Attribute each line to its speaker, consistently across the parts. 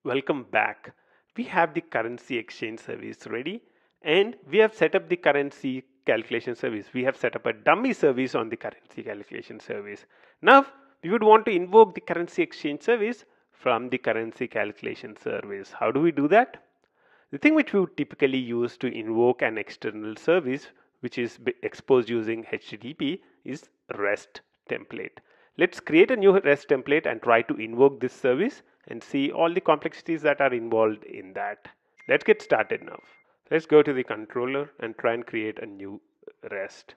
Speaker 1: Welcome back. We have the currency exchange service ready and we have set up the currency calculation service. We have set up a dummy service on the currency calculation service. Now we would want to invoke the currency exchange service from the currency calculation service. How do we do that? The thing which we would typically use to invoke an external service which is exposed using HTTP is REST template. Let's create a new REST template and try to invoke this service and see all the complexities that are involved in that. Let's get started now. Let's go to the controller and try and create a new REST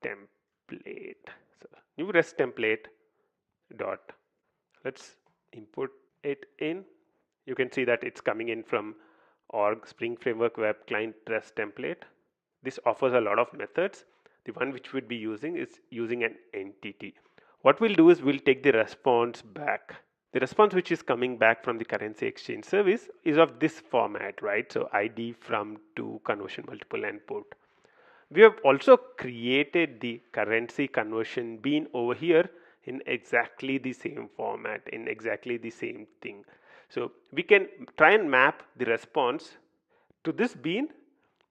Speaker 1: template. So new REST template dot. Let's import it in. You can see that it's coming in from org Spring Framework Web Client REST template. This offers a lot of methods. The one which we'd be using is using an entity. What we'll do is we'll take the response back. The response which is coming back from the currency exchange service is of this format, right? So ID from to conversion multiple and port. We have also created the currency conversion bean over here in exactly the same format, in exactly the same thing. So we can try and map the response to this bean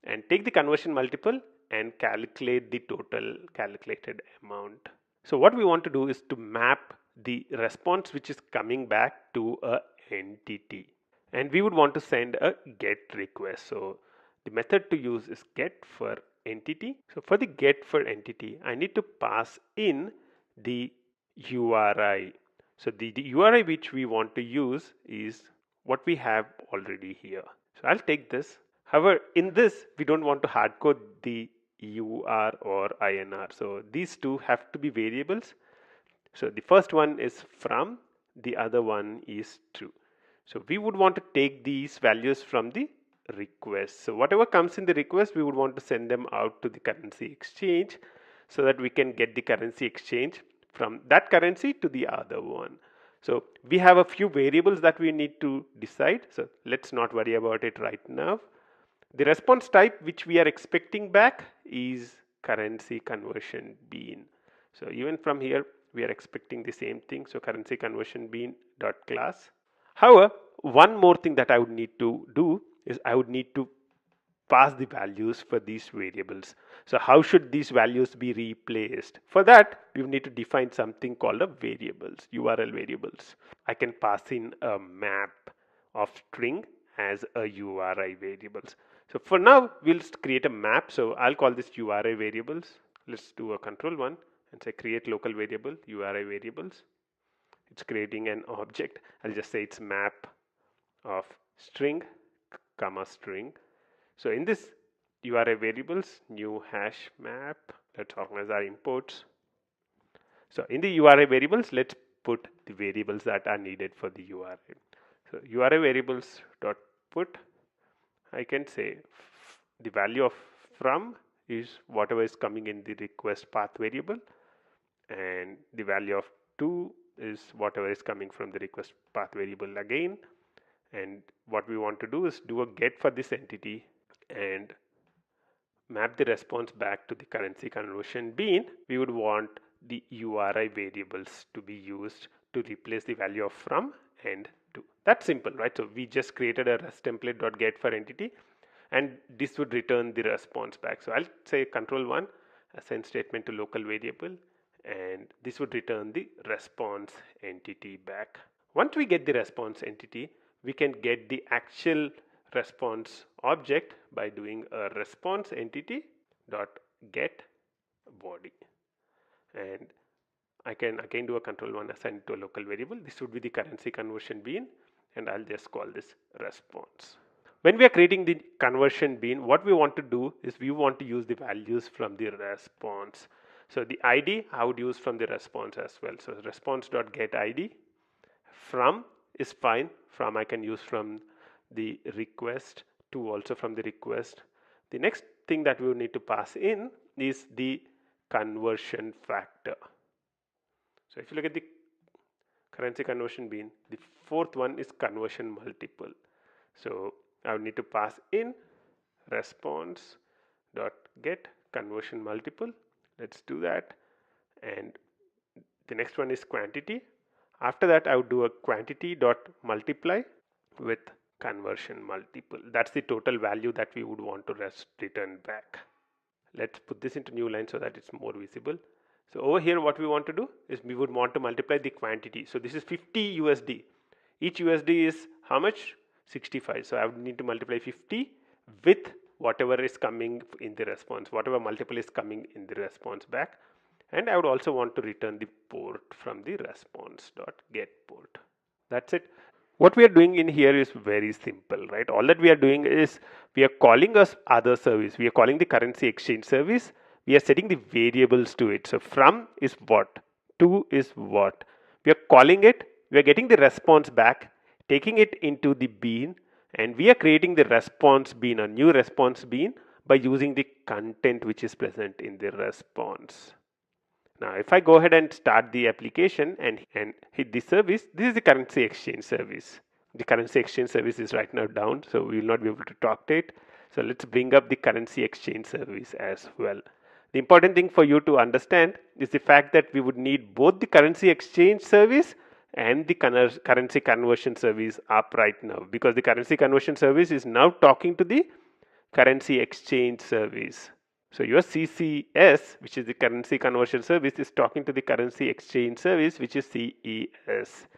Speaker 1: and take the conversion multiple and calculate the total calculated amount. So what we want to do is to map the response which is coming back to a entity, and we would want to send a get request. So the method to use is get for entity. So for the get for entity, I need to pass in the URI. So the URI which we want to use is what we have already here. So I'll take this. However, in this we don't want to hardcode the UR or INR. So these two have to be variables. So the first one is from, the other one is true. So we would want to take these values from the request. So whatever comes in the request, we would want to send them out to the currency exchange so that we can get the currency exchange from that currency to the other one. So we have a few variables that we need to decide. So let's not worry about it right now. The response type which we are expecting back is currency conversion bean. So even from here we are expecting the same thing. So currency conversion bean dot class. However, one more thing that I would need to do is I would need to pass the values for these variables. So how should these values be replaced? For that, we need to define something called a variables, URL variables. I can pass in a map of string as a URI variables. So for now, we'll create a map. So I'll call this URI variables. Let's do a control one and say create local variable URI variables. It's creating an object. I'll just say it's map of string comma string. So in this URI variables, new hash map, let's organize our imports. So in the URI variables, let's put the variables that are needed for the URI. So URI variables dot put, I can say the value of from is whatever is coming in the request path variable, and the value of to is whatever is coming from the request path variable again. And what we want to do is do a get for this entity and map the response back to the currency conversion bean. We would want the URI variables to be used to replace the value of from and to. That's simple, right? So we just created a REST template.get for entity, and this would return the response back. So I'll say control one, assign statement to local variable, and this would return the response entity back. Once we get the response entity, we can get the actual response object by doing a response entity dot get body, and I can again do a control one, assign it to a local variable. This would be the currency conversion bean, and I'll just call this response. When we are creating the conversion bean, what we want to do is we want to use the values from the response. So the ID I would use from the response as well. So response.get ID. From is fine. From I can use from the request, to also from the request. The next thing that we will need to pass in is the conversion factor. So if you look at the currency conversion bean, the fourth one is conversion multiple. So I would need to pass in response dot get conversion multiple. Let's do that. And the next one is quantity. After that, I would do a quantity dot multiply with conversion multiple. That's the total value that we would want to return back. Let's put this into new line so that it's more visible. So over here what we want to do is we would want to multiply the quantity. So this is 50 USD. Each USD is how much? 65. So I would need to multiply 50 with whatever is coming in the response, whatever multiple is coming in the response back. And I would also want to return the port from the response.get port. That's it. What we are doing in here is very simple, right? All that we are doing is we are calling us other service. We are calling the currency exchange service. We are setting the variables to it. So from is what, to is what. We are calling it, we are getting the response back, taking it into the bean, and we are creating the response bean, a new response bean, by using the content which is present in the response. Now, if I go ahead and start the application and hit the service, this is the currency exchange service. The currency exchange service is right now down, so we will not be able to talk to it. So let's bring up the currency exchange service as well. The important thing for you to understand is the fact that we would need both the currency exchange service and the currency conversion service up right now, because the currency conversion service is now talking to the currency exchange service. So your CCS, which is the currency conversion service, is talking to the currency exchange service, which is CES.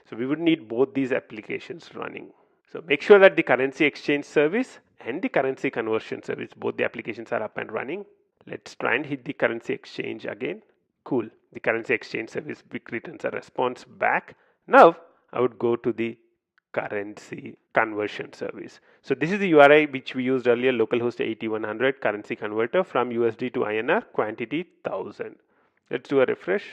Speaker 1: So we would need both these applications running. So make sure that the currency exchange service and the currency conversion service, both the applications are up and running. Let's try and hit the currency exchange again. Cool. The currency exchange service returns a response back. Now I would go to the currency conversion service. So this is the URI which we used earlier, localhost 8100 currency converter from USD to INR, quantity 1000. Let's do a refresh.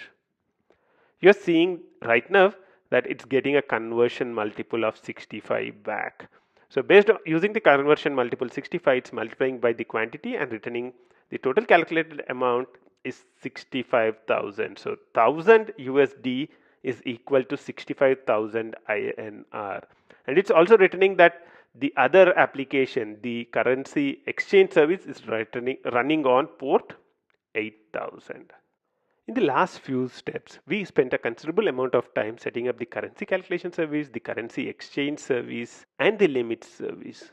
Speaker 1: You're seeing right now that it's getting a conversion multiple of 65 back. So based on using the conversion multiple 65, it's multiplying by the quantity and returning the total calculated amount is 65,000. So 1000 USD is equal to 65,000 INR. And it's also returning that the other application, the currency exchange service, is running on port 8000. In the last few steps, we spent a considerable amount of time setting up the currency calculation service, the currency exchange service, and the limit service.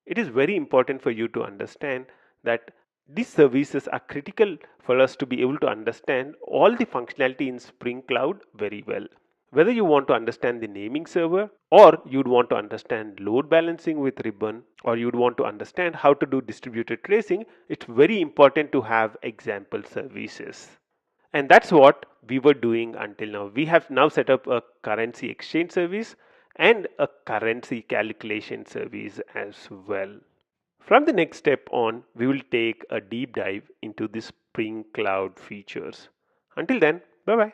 Speaker 1: It is very important for you to understand that these services are critical for us to be able to understand all the functionality in Spring Cloud very well. Whether you want to understand the naming server, or you'd want to understand load balancing with Ribbon, or you'd want to understand how to do distributed tracing, it's very important to have example services. And that's what we were doing until now. We have now set up a currency exchange service and a currency calculation service as well. From the next step on, we will take a deep dive into the Spring Cloud features. Until then, bye bye.